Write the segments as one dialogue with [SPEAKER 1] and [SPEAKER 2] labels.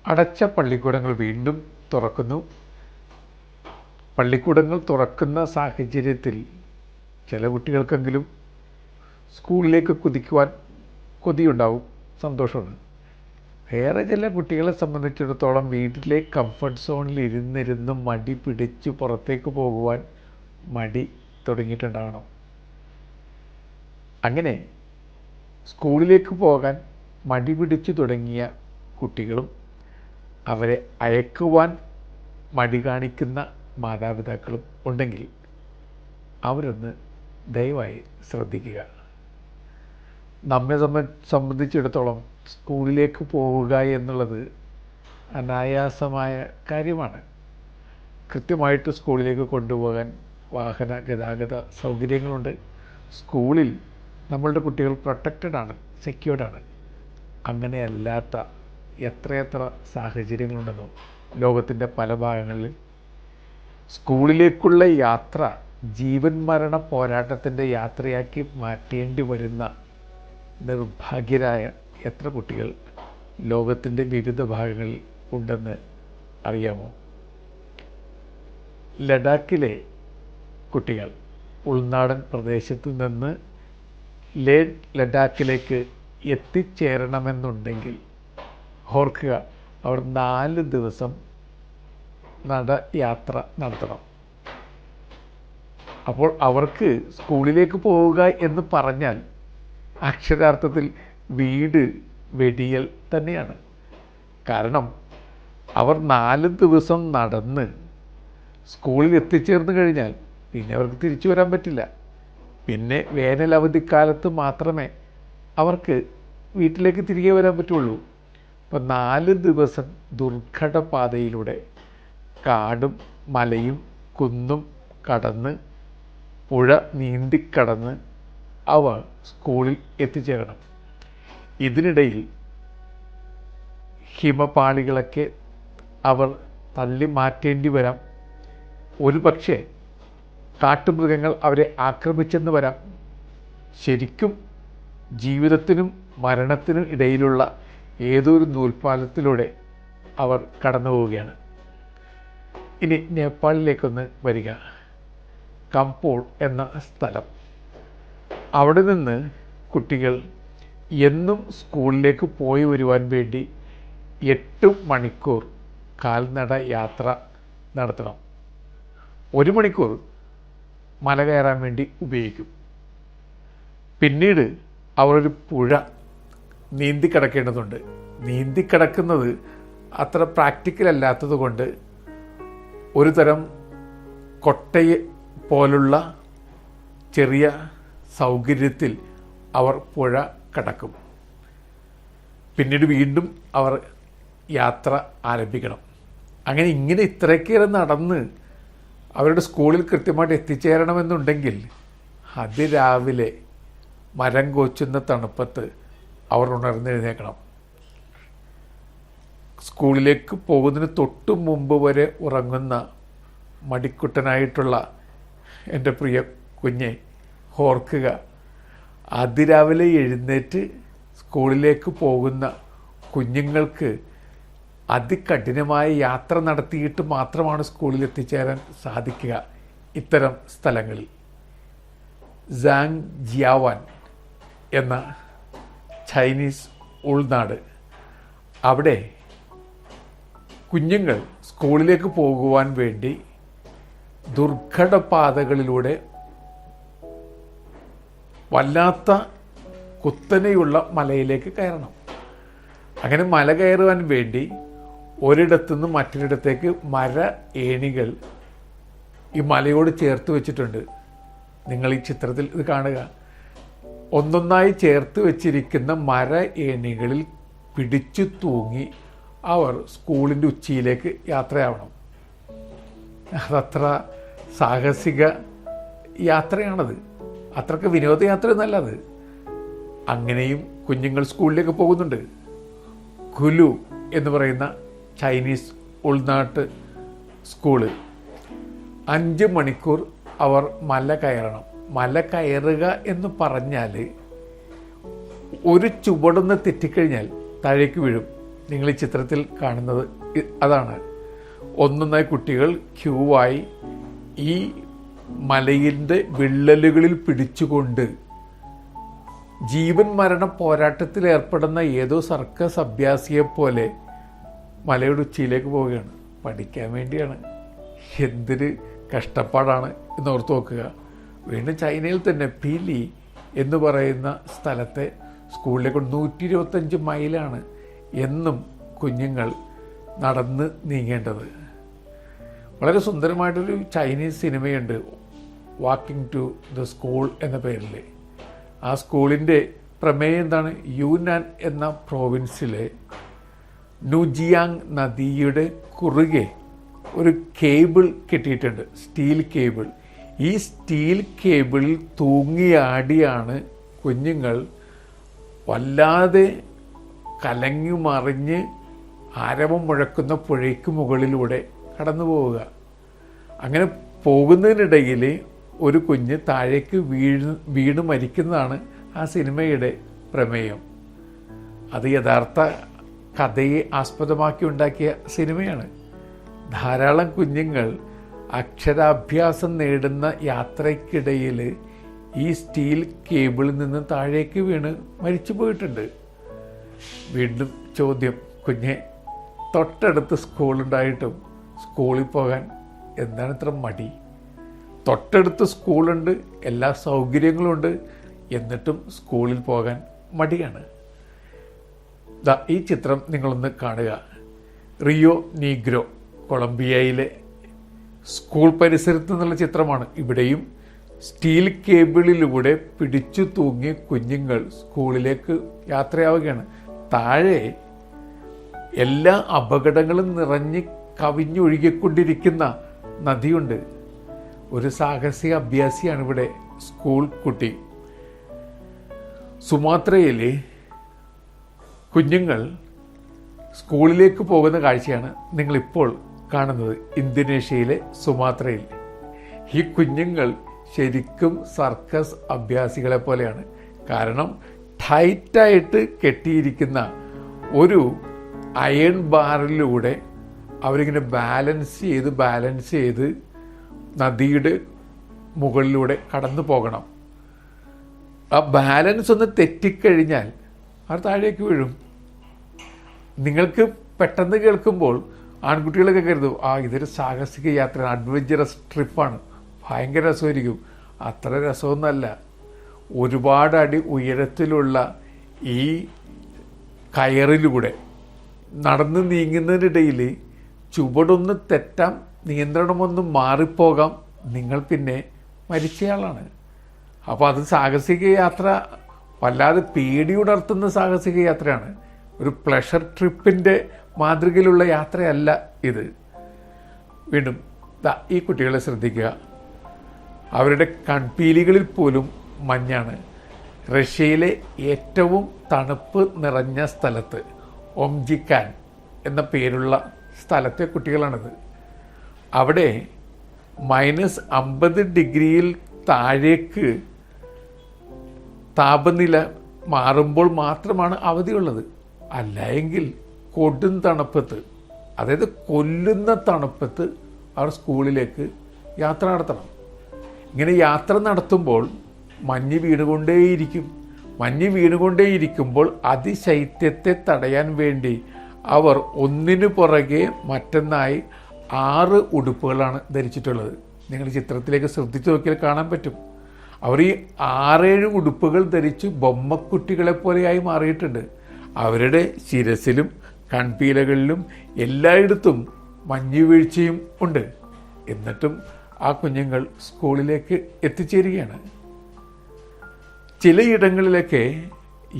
[SPEAKER 1] അടച്ച പള്ളിക്കൂടങ്ങൾ വീണ്ടും തുറക്കുന്നു. പള്ളിക്കൂടങ്ങൾ തുറക്കുന്ന സാഹചര്യത്തിൽ ചില കുട്ടികൾക്കെങ്കിലും സ്കൂളിലേക്ക് കുതിക്കുവാൻ കൊതിയുണ്ടാവും, സന്തോഷമാണ്. വേറെ ചില കുട്ടികളെ സംബന്ധിച്ചിടത്തോളം വീട്ടിലെ കംഫർട്ട് സോണിൽ ഇരുന്നിരുന്ന് മടി പിടിച്ച് പുറത്തേക്ക് പോകുവാൻ മടി തുടങ്ങിയിട്ടുണ്ടാകണം. അങ്ങനെ സ്കൂളിലേക്ക് പോകാൻ മടി പിടിച്ചു തുടങ്ങിയ കുട്ടികളും അവരെ അയക്കുവാൻ മടി കാണിക്കുന്ന മാതാപിതാക്കളും ഉണ്ടെങ്കിൽ അവരൊന്ന് ദയവായി ശ്രദ്ധിക്കുക. നമ്മെ സംബന്ധിച്ചിടത്തോളം സ്കൂളിലേക്ക് പോവുക എന്നുള്ളത് അനായാസമായ കാര്യമാണ്. കൃത്യമായിട്ട് സ്കൂളിലേക്ക് കൊണ്ടുപോകാൻ വാഹന ഗതാഗത സൗകര്യങ്ങളുണ്ട്. സ്കൂളിൽ നമ്മളുടെ കുട്ടികൾ പ്രൊട്ടക്റ്റഡാണ്, സെക്യൂർഡാണ്. അങ്ങനെയല്ലാത്ത എത്രയെത്ര സാഹചര്യങ്ങളുണ്ടെന്നോ ലോകത്തിൻ്റെ പല ഭാഗങ്ങളിൽ. സ്കൂളിലേക്കുള്ള യാത്ര ജീവൻ മരണ പോരാട്ടത്തിൻ്റെ യാത്രയാക്കി മാറ്റേണ്ടി വരുന്ന നിർഭാഗ്യരായ എത്ര കുട്ടികൾ ലോകത്തിൻ്റെ വിവിധ ഭാഗങ്ങളിൽ ഉണ്ടെന്ന് അറിയാമോ? ലഡാക്കിലെ കുട്ടികൾ ഉൾനാടൻ പ്രദേശത്തു നിന്ന് ലഡാക്കിലേക്ക് എത്തിച്ചേരണമെന്നുണ്ടെങ്കിൽ ഓർക്കുക, അവർ 4 ദിവസം യാത്ര നടത്തണം. അപ്പോൾ അവർക്ക് സ്കൂളിലേക്ക് പോവുക എന്ന് പറഞ്ഞാൽ അക്ഷരാർത്ഥത്തിൽ വീട് വെടിയൽ തന്നെയാണ്. കാരണം അവർ 4 ദിവസം നടന്ന് സ്കൂളിൽ എത്തിച്ചേർന്ന് കഴിഞ്ഞാൽ പിന്നെ അവർക്ക് തിരിച്ചു വരാൻ പറ്റില്ല. പിന്നെ വേനൽ അവധിക്കാലത്ത് മാത്രമേ അവർക്ക് വീട്ടിലേക്ക് തിരികെ വരാൻ പറ്റുള്ളൂ. അപ്പോൾ 4 ദിവസം ദുർഘട പാതയിലൂടെ കാടും മലയും കുന്നും കടന്ന് പുഴ നീന്തിക്കടന്ന് അവർ സ്കൂളിൽ എത്തിച്ചേരണം. ഇതിനിടയിൽ ഹിമപാളികളൊക്കെ അവർ തള്ളി മാറ്റേണ്ടി വരാം. ഒരു പക്ഷേ കാട്ടുമൃഗങ്ങൾ അവരെ ആക്രമിച്ചെന്ന് വരാം. ശരിക്കും ജീവിതത്തിനും മരണത്തിനും ഇടയിലുള്ള ഏതൊരു നൂൽപ്പാലത്തിലൂടെ അവർ കടന്നു പോവുകയാണ്. ഇനി നേപ്പാളിലേക്കൊന്ന് വരിക. കംപോൾ എന്ന സ്ഥലം. അവിടെ നിന്ന് കുട്ടികൾ എന്നും സ്കൂളിലേക്ക് പോയി വരുവാൻ വേണ്ടി 8 മണിക്കൂർ കാൽനട യാത്ര നടത്തണം. 1 മണിക്കൂർ മല കയറാൻ വേണ്ടി ഉപയോഗിക്കും. പിന്നീട് അവരൊരു പുഴ നീന്തിക്കടക്കേണ്ടതുണ്ട്. നീന്തിക്കടക്കുന്നത് അത്ര പ്രാക്ടിക്കൽ അല്ലാത്തത് കൊണ്ട് ഒരു തരം കൊട്ടയെ പോലുള്ള ചെറിയ സൗകര്യത്തിൽ അവർ പുഴ കടക്കും. പിന്നീട് വീണ്ടും അവർ യാത്ര ആരംഭിക്കണം. ഇങ്ങനെ ഇത്രയൊക്കെ നടന്ന് അവരുടെ സ്കൂളിൽ കൃത്യമായിട്ട് എത്തിച്ചേരണമെന്നുണ്ടെങ്കിൽ അതിരാവിലെ മരം കോച്ചുന്ന തണുപ്പത്ത് അവർ ഉണർന്നെഴുന്നേക്കണം. സ്കൂളിലേക്ക് പോകുന്നതിന് തൊട്ടു മുമ്പ് വരെ ഉറങ്ങുന്ന മടിക്കുട്ടനായിട്ടുള്ള എൻ്റെ പ്രിയ കുഞ്ഞെ ഓർക്കുക, അതിരാവിലെ എഴുന്നേറ്റ് സ്കൂളിലേക്ക് പോകുന്ന കുഞ്ഞുങ്ങൾക്ക് അതികഠിനമായ യാത്ര നടത്തിയിട്ട് മാത്രമാണ് സ്കൂളിൽ എത്തിച്ചേരാൻ സാധിക്കുക. ഇത്തരം സ്ഥലങ്ങളിൽ സാങ് ജിയാവാൻ എന്ന ചൈനീസ് ഉൾനാട്, അവിടെ കുഞ്ഞുങ്ങൾ സ്കൂളിലേക്ക് പോകുവാൻ വേണ്ടി ദുർഘട പാതകളിലൂടെ വല്ലാത്ത കുത്തനെയുള്ള മലയിലേക്ക് കയറണം. അങ്ങനെ മല കയറുവാൻ വേണ്ടി ഒരിടത്തുനിന്ന് മറ്റൊരിടത്തേക്ക് മര ഏണികൾ ഈ മലയോട് ചേർത്ത് വെച്ചിട്ടുണ്ട്. നിങ്ങൾ ഈ ചിത്രത്തിൽ ഇത് കാണുക. ഒന്നൊന്നായി ചേർത്ത് വെച്ചിരിക്കുന്ന മര ഏണികളിൽ പിടിച്ചു തൂങ്ങി അവർ സ്കൂളിൻ്റെ ഉച്ചിയിലേക്ക് യാത്രയാവണം. അതത്ര സാഹസിക യാത്രയാണത്, അത്രയ്ക്ക് വിനോദയാത്ര എന്നല്ലത്. അങ്ങനെയും കുഞ്ഞുങ്ങൾ സ്കൂളിലേക്ക് പോകുന്നുണ്ട്. ഖുലു എന്ന് പറയുന്ന ചൈനീസ് ഉൾനാട്ട് സ്കൂള് 5 മണിക്കൂർ അവർ മല കയറണം. മല കയറുക എന്ന് പറഞ്ഞാൽ ഒരു ചുവടൊന്ന് തെറ്റിക്കഴിഞ്ഞാൽ താഴേക്ക് വീഴും. നിങ്ങൾ ഈ ചിത്രത്തിൽ കാണുന്നത് അതാണ്. ഒന്നൊന്നായി കുട്ടികൾ ക്യൂവായി ഈ മലയിൻ്റെ വിള്ളലുകളിൽ പിടിച്ചുകൊണ്ട് ജീവൻ മരണ പോരാട്ടത്തിൽ ഏർപ്പെടുന്ന ഏതോ സർക്കസ് അഭ്യാസിയെപ്പോലെ മലയുടെ ഉച്ചിയിലേക്ക് പോവുകയാണ്. പഠിക്കാൻ വേണ്ടിയാണ്. എന്തൊരു കഷ്ടപ്പാടാണ് എന്നോർത്ത് നോക്കുക. വീണ്ടും ചൈനയിൽ തന്നെ പീലി എന്ന് പറയുന്ന സ്ഥലത്തെ സ്കൂളിലേക്ക് 125 മൈലാണ് എന്നും കുഞ്ഞുങ്ങൾ നടന്ന് നീങ്ങേണ്ടത്. വളരെ സുന്ദരമായിട്ടൊരു ചൈനീസ് സിനിമയുണ്ട്, വാക്കിംഗ് ടു ദ സ്കൂൾ എന്ന പേരിൽ. ആ സ്കൂളിൻ്റെ പ്രമേയം എന്താണ്? യൂനാൻ എന്ന പ്രോവിൻസിലെ നുജിയാങ് നദിയുടെ കുറുകെ ഒരു കേബിൾ കെട്ടിയിട്ടുണ്ട്, സ്റ്റീൽ കേബിൾ. ഈ സ്റ്റീൽ കേബിളിൽ തൂങ്ങിയാടിയാണ് കുഞ്ഞുങ്ങൾ വല്ലാതെ കലങ്ങി മറിഞ്ഞ് ആരവം മുഴക്കുന്ന പുഴയ്ക്ക് മുകളിലൂടെ കടന്നു പോവുക. അങ്ങനെ പോകുന്നതിനിടയിൽ ഒരു കുഞ്ഞ് താഴേക്ക് വീണ് മരിക്കുന്നതാണ് ആ സിനിമയുടെ പ്രമേയം. അത് യഥാർത്ഥ കഥയെ ആസ്പദമാക്കി ഉണ്ടാക്കിയ സിനിമയാണ്. ധാരാളം കുഞ്ഞുങ്ങൾ അക്ഷരാഭ്യാസം നേടുന്ന യാത്രയ്ക്കിടയിൽ ഈ സ്റ്റീൽ കേബിളിൽ നിന്ന് താഴേക്ക് വീണ് മരിച്ചു പോയിട്ടുണ്ട്. വീണ്ടും ചോദ്യം, കുഞ്ഞെ തൊട്ടടുത്ത് സ്കൂളുണ്ടായിട്ടും സ്കൂളിൽ പോകാൻ എന്താണ് ഇത്ര മടി? തൊട്ടടുത്ത് സ്കൂളുണ്ട്, എല്ലാ സൗകര്യങ്ങളും ഉണ്ട്, എന്നിട്ടും സ്കൂളിൽ പോകാൻ മടിയാണ്. ഈ ചിത്രം നിങ്ങളൊന്ന് കാണുക. റിയോ നീഗ്രോ, കൊളംബിയയിലെ സ്കൂൾ പരിസരത്ത് നിന്നുള്ള ചിത്രമാണ്. ഇവിടെയും സ്റ്റീൽ കേബിളിലൂടെ പിടിച്ചു തൂങ്ങി കുഞ്ഞുങ്ങൾ സ്കൂളിലേക്ക് യാത്രയാവുകയാണ്. താഴെ എല്ലാ അപകടങ്ങളും നിറഞ്ഞ് കവിഞ്ഞൊഴുകിക്കൊണ്ടിരിക്കുന്ന നദിയുണ്ട്. ഒരു സാഹസിക അഭ്യാസിയാണ് ഇവിടെ സ്കൂൾ കുട്ടി. സുമാത്രയിലെ കുഞ്ഞുങ്ങൾ സ്കൂളിലേക്ക് പോകുന്ന കാഴ്ചയാണ് നിങ്ങളിപ്പോൾ കാണുന്നത്. ഇന്തോനേഷ്യയിലെ സുമാത്രയിൽ ഈ കുഞ്ഞുങ്ങൾ ശരിക്കും സർക്കസ് അഭ്യാസികളെ പോലെയാണ്. കാരണം ടൈറ്റായിട്ട് കെട്ടിയിരിക്കുന്ന ഒരു അയൺ ബാറിലൂടെ അവരിങ്ങനെ ബാലൻസ് ചെയ്ത് നദിയുടെ മുകളിലൂടെ കടന്നു പോകണം. ആ ബാലൻസ് ഒന്ന് തെറ്റിക്കഴിഞ്ഞാൽ അവർ താഴേക്ക് വീഴും. നിങ്ങൾക്ക് പെട്ടെന്ന് കേൾക്കുമ്പോൾ ആൺകുട്ടികളൊക്കെ കരുതും, ഇതൊരു സാഹസിക യാത്രയാണ്, അഡ്വഞ്ചറസ് ട്രിപ്പാണ്, ഭയങ്കര രസമായിരിക്കും. അത്ര രസമൊന്നുമല്ല. ഒരുപാട് അടി ഉയരത്തിലുള്ള ഈ കയറിലൂടെ നടന്ന് നീങ്ങുന്നതിനിടയിൽ ചുവടൊന്ന് തെറ്റാം, നിയന്ത്രണമൊന്നും മാറിപ്പോകാം, നിങ്ങൾ പിന്നെ മരിച്ചയാളാണ്. അപ്പോൾ അത് സാഹസിക യാത്ര, വല്ലാതെ പേടിയുണർത്തുന്ന സാഹസിക യാത്രയാണ്. ഒരു പ്ലഷർ ട്രിപ്പിൻ്റെ മാതൃകയിലുള്ള യാത്രയല്ല ഇത്. വീണ്ടും ഈ കുട്ടികളെ ശ്രദ്ധിക്കുക. അവരുടെ കൺപീലികളിൽ പോലും മഞ്ഞാണ്. റഷ്യയിലെ ഏറ്റവും തണുപ്പ് നിറഞ്ഞ സ്ഥലത്ത്, ഒംജിക്കാൻ എന്ന പേരുള്ള സ്ഥലത്തെ കുട്ടികളാണിത്. അവിടെ -50 ഡിഗ്രിയിൽ താഴേക്ക് താപനില മാറുമ്പോൾ മാത്രമാണ് അവധിയുള്ളത്. അല്ല എങ്കിൽ കൊടും തണുപ്പത്ത്, അതായത് കൊല്ലുന്ന തണുപ്പത്ത് അവർ സ്കൂളിലേക്ക് യാത്ര നടത്തണം. ഇങ്ങനെ യാത്ര നടത്തുമ്പോൾ മഞ്ഞ് വീണുകൊണ്ടേയിരിക്കുമ്പോൾ അതിശൈത്യത്തെ തടയാൻ വേണ്ടി അവർ ഒന്നിനു പുറകെ മറ്റൊന്നായി 6 ഉടുപ്പുകളാണ് ധരിച്ചിട്ടുള്ളത്. നിങ്ങൾ ചിത്രത്തിലേക്ക് ശ്രദ്ധിച്ചു നോക്കിയാൽ കാണാൻ പറ്റും. അവർ ഈ 6-7 ഉടുപ്പുകൾ ധരിച്ച് ബൊമ്മക്കുട്ടികളെ പോലെയായി മാറിയിട്ടുണ്ട്. അവരുടെ ശിരസിലും കൺപീലകളിലും എല്ലായിടത്തും മഞ്ഞുവീഴ്ചയും ഉണ്ട്. എന്നിട്ടും ആ കുഞ്ഞുങ്ങൾ സ്കൂളിലേക്ക് എത്തിച്ചേരുകയാണ്. ചിലയിടങ്ങളിലൊക്കെ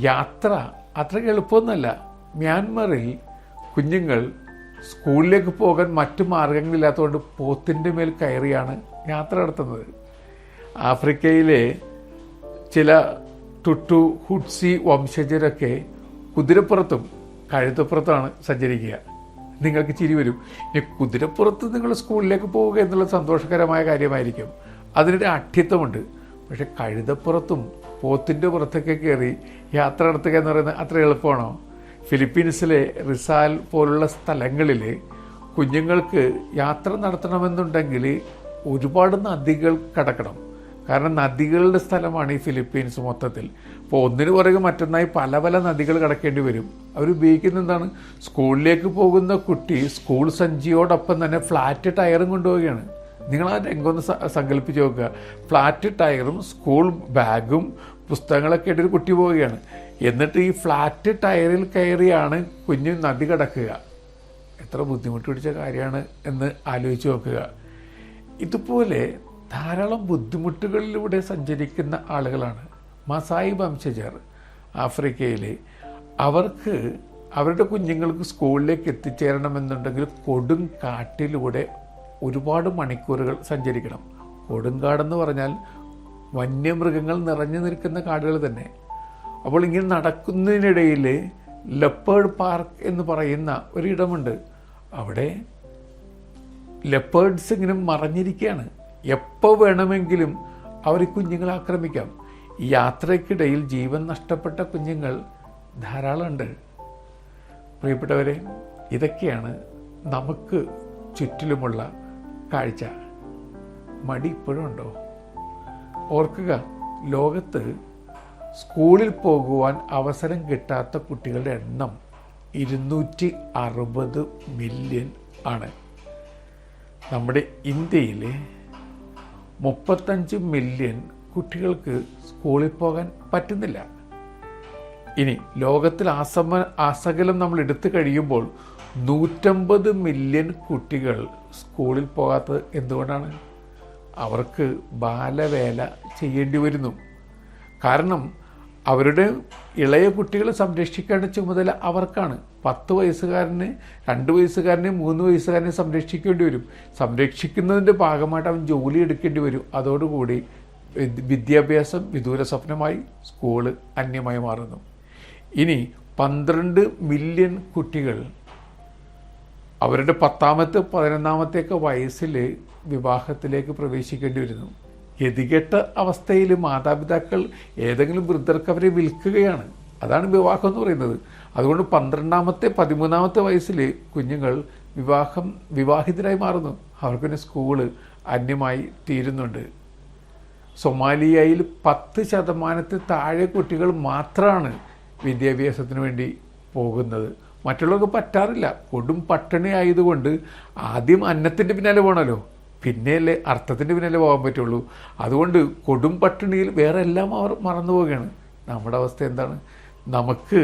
[SPEAKER 1] യാത്ര അത്ര എളുപ്പമൊന്നുമല്ല. മ്യാൻമറിൽ കുഞ്ഞുങ്ങൾ സ്കൂളിലേക്ക് പോകാൻ മറ്റു മാർഗങ്ങളില്ലാത്തതുകൊണ്ട് പോത്തിൻ്റെ മേൽ കയറിയാണ് യാത്ര നടത്തുന്നത്. ആഫ്രിക്കയിലെ ചില ടുട്ടു ഹുട്സി വംശജരൊക്കെ കുതിരപ്പുറത്തും കഴുതപ്പുറത്താണ് സഞ്ചരിക്കുക. നിങ്ങൾക്ക് ചിരി വരും. ഇനി കുതിരപ്പുറത്ത് നിങ്ങൾ സ്കൂളിലേക്ക് പോവുക എന്നുള്ള സന്തോഷകരമായ കാര്യമായിരിക്കും, അതിനൊരു അഠ്യത്വമുണ്ട്. പക്ഷെ കഴുതപ്പുറത്തും പോത്തിൻ്റെ പുറത്തൊക്കെ കയറി യാത്ര നടത്തുക എന്ന് പറയുന്നത് അത്ര എളുപ്പമാണോ? ഫിലിപ്പീൻസിലെ റിസാൽ പോലുള്ള സ്ഥലങ്ങളിൽ കുഞ്ഞുങ്ങൾക്ക് യാത്ര നടത്തണമെന്നുണ്ടെങ്കിൽ ഒരുപാട് നദികൾ കടക്കണം. കാരണം നദികളുടെ സ്ഥലമാണ് ഈ ഫിലിപ്പീൻസ് മൊത്തത്തിൽ. അപ്പോൾ ഒന്നിനു പുറകെ മറ്റൊന്നായി പല പല നദികൾ കടക്കേണ്ടി വരും. അവർ ഉപയോഗിക്കുന്ന എന്താണ്? സ്കൂളിലേക്ക് പോകുന്ന കുട്ടി സ്കൂൾ സഞ്ചിയോടൊപ്പം തന്നെ ഫ്ലാറ്റ് ടയറും കൊണ്ടുപോവുകയാണ്. നിങ്ങൾ ആ രംഗം ഒന്ന് സങ്കല്പിച്ച് നോക്കുക. ഫ്ലാറ്റ് ടയറും സ്കൂൾ ബാഗും പുസ്തകങ്ങളൊക്കെ ആയിട്ടൊരു കുട്ടി പോവുകയാണ്. എന്നിട്ട് ഈ ഫ്ലാറ്റ് ടയറിൽ കയറിയാണ് കുഞ്ഞ് നദി കടക്കുക. എത്ര ബുദ്ധിമുട്ട് പിടിച്ച കാര്യമാണ് എന്ന് ആലോചിച്ച് നോക്കുക. ഇതുപോലെ ധാരാളം ബുദ്ധിമുട്ടുകളിലൂടെ സഞ്ചരിക്കുന്ന ആളുകളാണ് മസായി വംശജർ ആഫ്രിക്കയിൽ. അവർക്ക് അവരുടെ കുഞ്ഞുങ്ങൾക്ക് സ്കൂളിലേക്ക് എത്തിച്ചേരണമെന്നുണ്ടെങ്കിൽ കൊടും കാട്ടിലൂടെ ഒരുപാട് മണിക്കൂറുകൾ സഞ്ചരിക്കണം. കൊടുങ്കാടെന്ന് പറഞ്ഞാൽ വന്യമൃഗങ്ങൾ നിറഞ്ഞു നിൽക്കുന്ന കാടുകൾ തന്നെ. അപ്പോൾ ഇങ്ങനെ നടക്കുന്നതിനിടയിൽ ലെപ്പേർഡ് പാർക്ക് എന്ന് പറയുന്ന ഒരിടമുണ്ട്. അവിടെ ലെപ്പേർഡ്സ് ഇങ്ങനെ മറഞ്ഞിരിക്കുകയാണ്. എപ്പോൾ വേണമെങ്കിലും അവർ കുഞ്ഞുങ്ങളെ ആക്രമിക്കാം. ഈ യാത്രയ്ക്കിടയിൽ ജീവൻ നഷ്ടപ്പെട്ട കുഞ്ഞുങ്ങൾ ധാരാളമുണ്ട്. പ്രിയപ്പെട്ടവരെ, ഇതൊക്കെയാണ് നമുക്ക് ചുറ്റിലുമുള്ള കാഴ്ച. മടി ഇപ്പോഴും ഉണ്ടോ? ഓർക്കുക, ലോകത്ത് സ്കൂളിൽ പോകുവാൻ അവസരം കിട്ടാത്ത കുട്ടികളുടെ എണ്ണം 260 മില്യൺ ആണ്. നമ്മുടെ ഇന്ത്യയിൽ 35 മില്യൺ കുട്ടികൾക്ക് സ്കൂളിൽ പോകാൻ പറ്റുന്നില്ല. ഇനി ലോകത്തിൽ ആസകലം നമ്മൾ എടുത്തു കഴിയുമ്പോൾ 150 മില്യൺ കുട്ടികൾ സ്കൂളിൽ പോകാത്തത് എന്തുകൊണ്ടാണ്? അവർക്ക് ബാലവേല ചെയ്യേണ്ടി വരുന്നു. കാരണം അവരുടെ ഇളയ കുട്ടികളെ സംരക്ഷിക്കേണ്ട ചുമതല അവർക്കാണ്. 10 വയസ്സുകാരന് 2 വയസ്സുകാരനെ 3 വയസ്സുകാരനെ സംരക്ഷിക്കേണ്ടി വരും. സംരക്ഷിക്കുന്നതിൻ്റെ ഭാഗമായിട്ട് അവൻ ജോലി എടുക്കേണ്ടി വരും. അതോടുകൂടി വിദ്യാഭ്യാസം വിദൂര സ്വപ്നമായി, സ്കൂള് അന്യമായി മാറുന്നു. ഇനി 12 മില്യൺ കുട്ടികൾ അവരുടെ 10ാമത്തെ 11ാമത്തെയൊക്കെ വയസ്സിൽ വിവാഹത്തിലേക്ക് പ്രവേശിക്കേണ്ടി വരുന്നു. ഗതികെട്ട അവസ്ഥയിൽ മാതാപിതാക്കൾ ഏതെങ്കിലും വൃദ്ധർക്ക് അവരെ വിൽക്കുകയാണ്. അതാണ് വിവാഹം എന്ന് പറയുന്നത്. അതുകൊണ്ട് 12ാമത്തെ 13ാമത്തെ വയസ്സിൽ കുഞ്ഞുങ്ങൾ വിവാഹിതരായി മാറുന്നു. അവർക്ക് പിന്നെ സ്കൂള് അന്യമായി തീരുന്നുണ്ട്. സൊമാലിയയിൽ 10% താഴെ കുട്ടികൾ മാത്രമാണ് വിദ്യാഭ്യാസത്തിന് വേണ്ടി പോകുന്നത്. മറ്റുള്ളവർക്ക് പറ്റാറില്ല. കൊടും പട്ടിണി ആയതുകൊണ്ട് ആദ്യം അന്നത്തിൻ്റെ പിന്നാലെ പോകണമല്ലോ, പിന്നെയല്ലേ അർത്ഥത്തിൻ്റെ പിന്നാലെ പോകാൻ പറ്റുള്ളൂ. അതുകൊണ്ട് കൊടും പട്ടിണിയിൽ വേറെ എല്ലാം അവർ മറന്നു പോവുകയാണ്. നമ്മുടെ അവസ്ഥ എന്താണ്? നമുക്ക്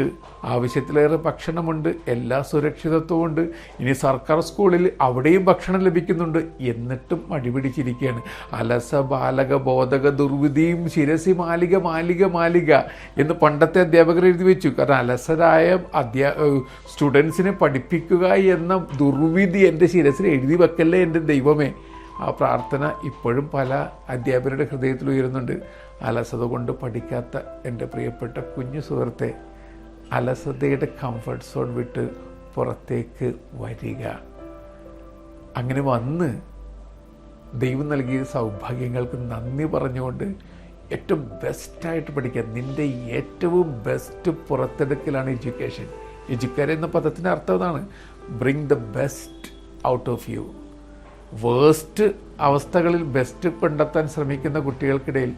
[SPEAKER 1] ആവശ്യത്തിലേറെ ഭക്ഷണമുണ്ട്, എല്ലാ സുരക്ഷിതത്വമുണ്ട്. ഇനി സർക്കാർ സ്കൂളിൽ അവിടെയും ഭക്ഷണം ലഭിക്കുന്നുണ്ട്. എന്നിട്ടും മടിപിടിച്ചിരിക്കുകയാണ്. അലസ ബാലക ബോധക ദുർവിധിയും ശിരസി മാലിക മാലിക മാലിക എന്ന് പണ്ടത്തെ അധ്യാപകർ എഴുതി വെച്ചു. കാരണം അലസരായ സ്റ്റുഡൻസിനെ പഠിപ്പിക്കുക എന്ന ദുർവിധി എൻ്റെ ശിരസിൽ എഴുതി വെക്കല്ലേ എൻ്റെ ദൈവമേ. ആ പ്രാർത്ഥന ഇപ്പോഴും പല അധ്യാപകരുടെ ഹൃദയത്തിൽ ഉയരുന്നുണ്ട്. അലസത കൊണ്ട് പഠിക്കാത്ത എൻ്റെ പ്രിയപ്പെട്ട കുഞ്ഞു സുഹൃത്തെ, അലസതയുടെ കംഫർട്ട് സോൺ വിട്ട് പുറത്തേക്ക് വരിക. അങ്ങനെ വന്ന് ദൈവം നൽകിയ സൗഭാഗ്യങ്ങൾക്ക് നന്ദി പറഞ്ഞുകൊണ്ട് ഏറ്റവും ബെസ്റ്റായിട്ട് പഠിക്കുക. നിൻ്റെ ഏറ്റവും ബെസ്റ്റ് പുറത്തെടുക്കലാണ് എഡ്യൂക്കേഷൻ. എഡ്യൂക്കേഷൻ എന്ന പദത്തിൻ്റെ അർത്ഥം അതാണ്. Bring the best out of you. Worst അവസ്ഥകളിൽ ബെസ്റ്റ് കണ്ടെത്താൻ ശ്രമിക്കുന്ന കുട്ടികൾക്കിടയിൽ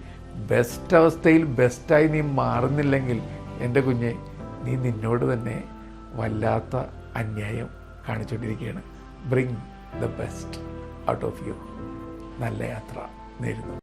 [SPEAKER 1] ബെസ്റ്റ് അവസ്ഥയിൽ ബെസ്റ്റായി നീ മാറുന്നില്ലെങ്കിൽ എൻ്റെ കുഞ്ഞെ, നീ നിന്നോട് തന്നെ വല്ലാത്ത അന്യായം കാണിച്ചുകൊണ്ടിരിക്കുകയാണ്. Bring the best out of you. നല്ല യാത്ര നേരുന്നു.